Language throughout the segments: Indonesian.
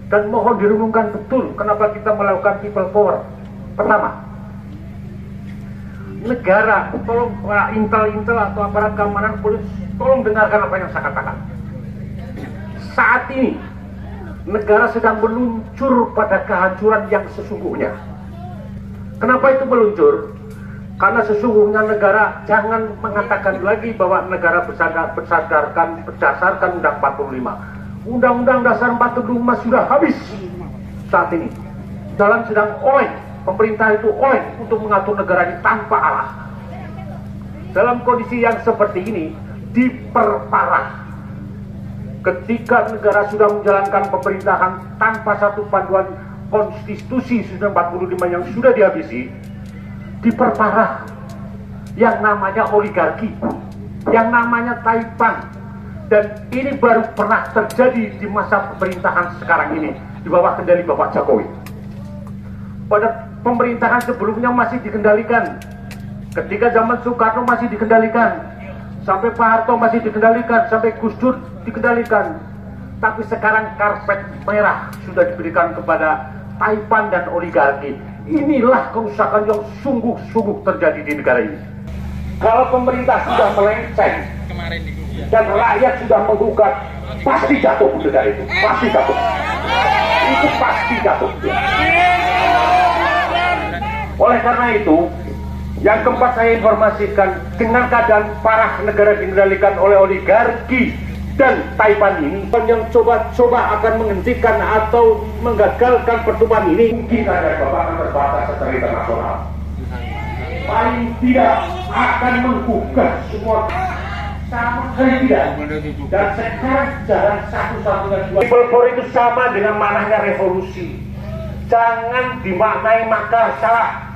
dan mohon direnungkan betul kenapa kita melakukan people power. Pertama, negara, tolong intel atau aparat keamanan polis, tolong dengarkan apa yang saya katakan. Saat ini negara sedang meluncur pada kehancuran yang sesungguhnya. Kenapa itu meluncur? Karena sesungguhnya negara jangan mengatakan lagi bahwa negara berdasarkan Undang 45. Undang-Undang Dasar 45 sudah habis saat ini. Jalan sedang oleh, pemerintah itu oleh untuk mengatur negara ini tanpa arah. Dalam kondisi yang seperti ini, diperparah. Ketika negara sudah menjalankan pemerintahan tanpa satu panduan konstitusi 45 yang sudah dihabisi, diperparah yang namanya oligarki, yang namanya Taipan, dan ini baru pernah terjadi di masa pemerintahan sekarang ini di bawah kendali Bapak Jokowi. Pada pemerintahan sebelumnya masih dikendalikan, ketika zaman Soekarno masih dikendalikan, sampai Pak Harto masih dikendalikan, sampai Gus Dur dikendalikan, tapi sekarang karpet merah sudah diberikan kepada Taipan dan oligarki. Inilah kerusakan yang sungguh-sungguh terjadi di negara ini. Kalau pemerintah sudah melenceng dan rakyat sudah menggugat, pasti jatuh negara itu, pasti jatuh. Itu pasti jatuh. Oleh karena itu, yang keempat saya informasikan, dengan keadaan parah negara dikendalikan oleh oligarki dan Taipan ini, yang coba-coba akan menghentikan atau menggagalkan pertemuan ini, mungkin ada bapak terbatas secara internasional. Paling tidak akan menggugah semua, sama sekali tidak. Dan sekarang jalan satu-satunya dua. People power itu sama dengan maknanya revolusi. Jangan dimaknai makar salah.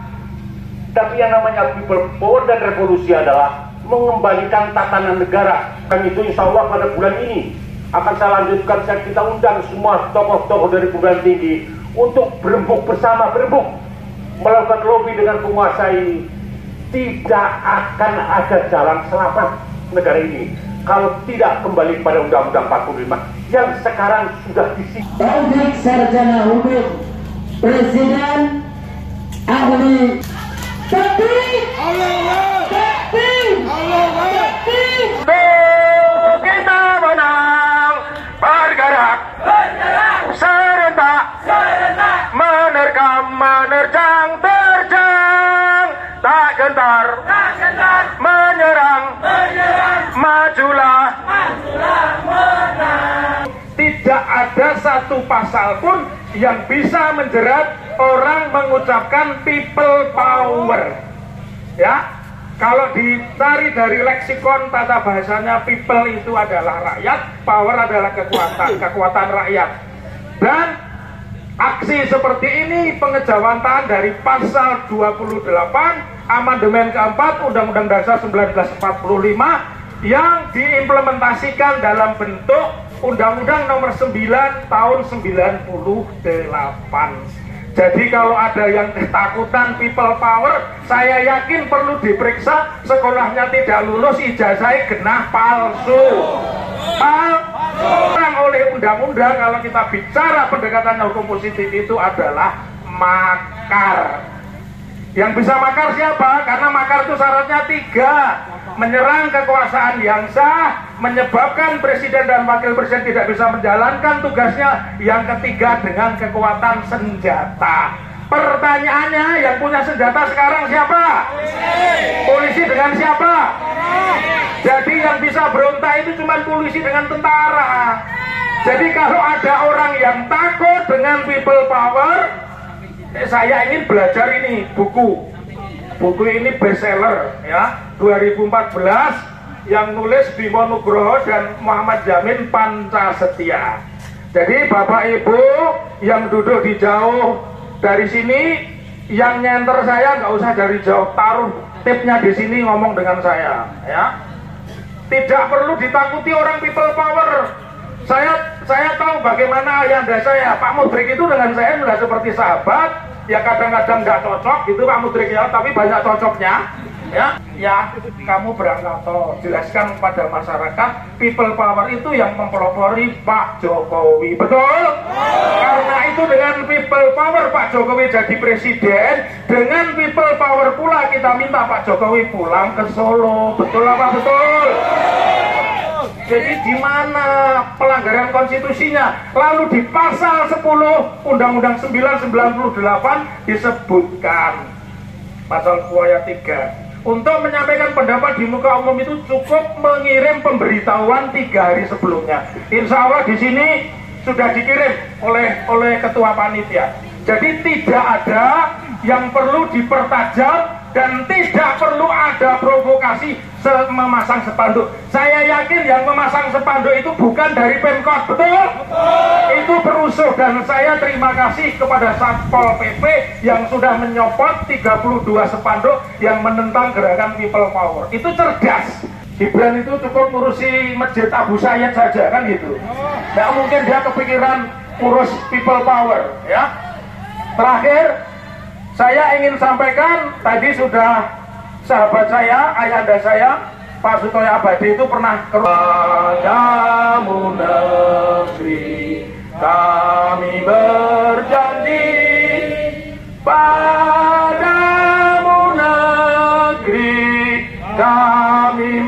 Tapi yang namanya people power dan revolusi adalah mengembalikan tatanan negara. Dan itu insya Allah pada bulan ini akan saya lanjutkan, kita undang semua tokoh-tokoh dari perguruan tinggi untuk berembuk bersama, melakukan lobby dengan penguasa ini. Tidak akan ada jalan selamat negara ini kalau tidak kembali pada Undang-Undang 45 yang sekarang sudah disita. Taufik Sarjana Hukum, Presiden ahli takbir, Allahu takbir, Allahu takbir. Kita menang, bergerak, serentak, menerkam, menerjang, terjang, tak gentar, menyerang, majulah, menang. Tidak ada satu pasal pun yang bisa menjerat orang mengucapkan people power. Ya, kalau dicari dari leksikon tata bahasanya, people itu adalah rakyat, power adalah kekuatan rakyat. Dan aksi seperti ini pengejawantahan dari pasal 28 amandemen keempat Undang-Undang Dasar 1945 yang diimplementasikan dalam bentuk Undang-Undang Nomor 9 Tahun 98. Jadi kalau ada yang ketakutan people power, saya yakin perlu diperiksa sekolahnya tidak lulus, ijazahnya genah palsu. Orang oleh undang-undang, kalau kita bicara pendekatan hukum positif itu adalah makar. Yang bisa makar siapa? Karena makar itu syaratnya 3. Menyerang kekuasaan yang sah, menyebabkan presiden dan wakil presiden tidak bisa menjalankan tugasnya. Yang ketiga, dengan kekuatan senjata. Pertanyaannya, yang punya senjata sekarang siapa? Polisi dengan siapa? Jadi yang bisa berontak itu cuma polisi dengan tentara. Jadi kalau ada orang yang takut dengan people power, saya ingin belajar ini buku ini bestseller ya, 2014, yang nulis Bimo Nugroho dan Muhammad Jamin Pancasetia. Jadi Bapak Ibu yang duduk di jauh dari sini, yang nyenter saya nggak usah dari jauh, taruh tipnya di sini, ngomong dengan saya ya. Tidak perlu ditakuti orang people power. Saya tahu bagaimana ayahanda saya, Pak Mudrik itu dengan saya sudah seperti sahabat. Ya kadang-kadang nggak cocok gitu Pak Mudrik ya, tapi banyak cocoknya ya kamu berangkat toh, jelaskan kepada masyarakat people power itu yang mempelopori Pak Jokowi, betul? Karena itu dengan people power Pak Jokowi jadi presiden, dengan people power pula kita minta Pak Jokowi pulang ke Solo. Betul apa betul? Jadi di mana pelanggaran konstitusinya? Lalu di pasal 10 Undang-Undang 998 disebutkan pasal 2 ayat 3, untuk menyampaikan pendapat di muka umum itu cukup mengirim pemberitahuan 3 hari sebelumnya. Insya Allah di sini sudah dikirim oleh ketua panitia. Jadi tidak ada yang perlu dipertajam dan tidak perlu ada provokasi memasang spanduk. Saya yakin yang memasang spanduk itu bukan dari Pemkot, betul? Itu berusuh, dan saya terima kasih kepada Satpol PP yang sudah menyopot 32 spanduk yang menentang gerakan People Power. Itu cerdas. Gibran itu cukup ngurusi Masjid Abu Sayyid saja, kan gitu. Nggak mungkin dia kepikiran urus People Power, ya. Terakhir, saya ingin sampaikan, tadi sudah sahabat saya, ayahanda saya, Pak Sutoyo Abadi itu pernah ke padamu negeri kami berjanji, padamu negeri kami